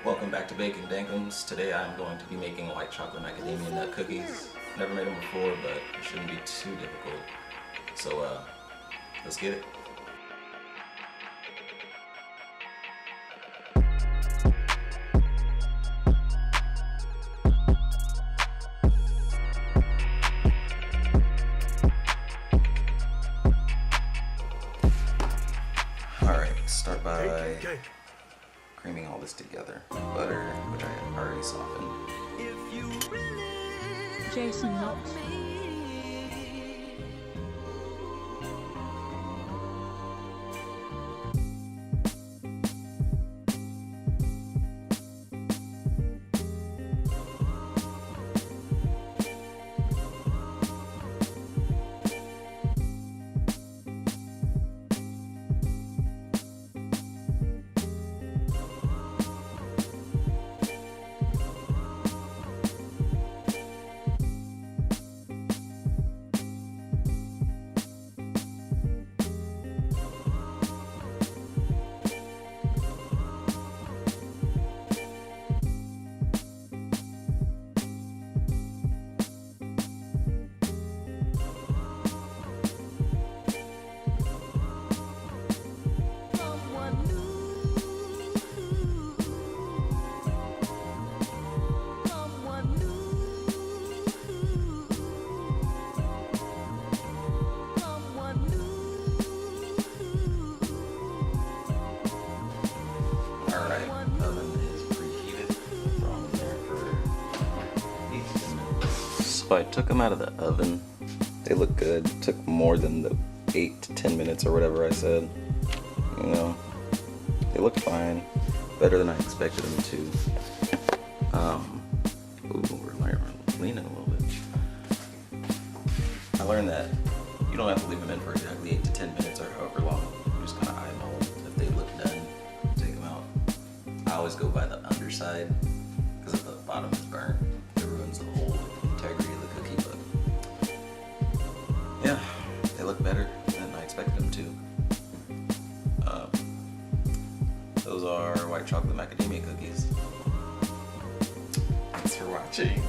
Welcome back to Baking Dankums. Today I'm going to be making white chocolate macadamia nut cookies. Never made them before, but it shouldn't be too difficult. So let's get it. Alright, start by creaming all this together. Butter, which I have already softened. Jason Knox. Alright, oven is preheated. Throw them in there for 8 to 10 minutes. So I took them out of the oven. They look good. Took more than the 8 to 10 minutes or whatever I said. You know, they look fine. Better than I expected them to. Ooh, we're leaning a little bit. I learned that you don't have to leave them in for exactly 8 to 10 minutes or however long. You just kind of eyeball them. If they look done, take them out. I always go by the underside because if the bottom is burnt, it ruins the whole integrity of the cookie. But yeah, they look better than I expected them to. Those are white chocolate macadamia cookies. Thanks for watching.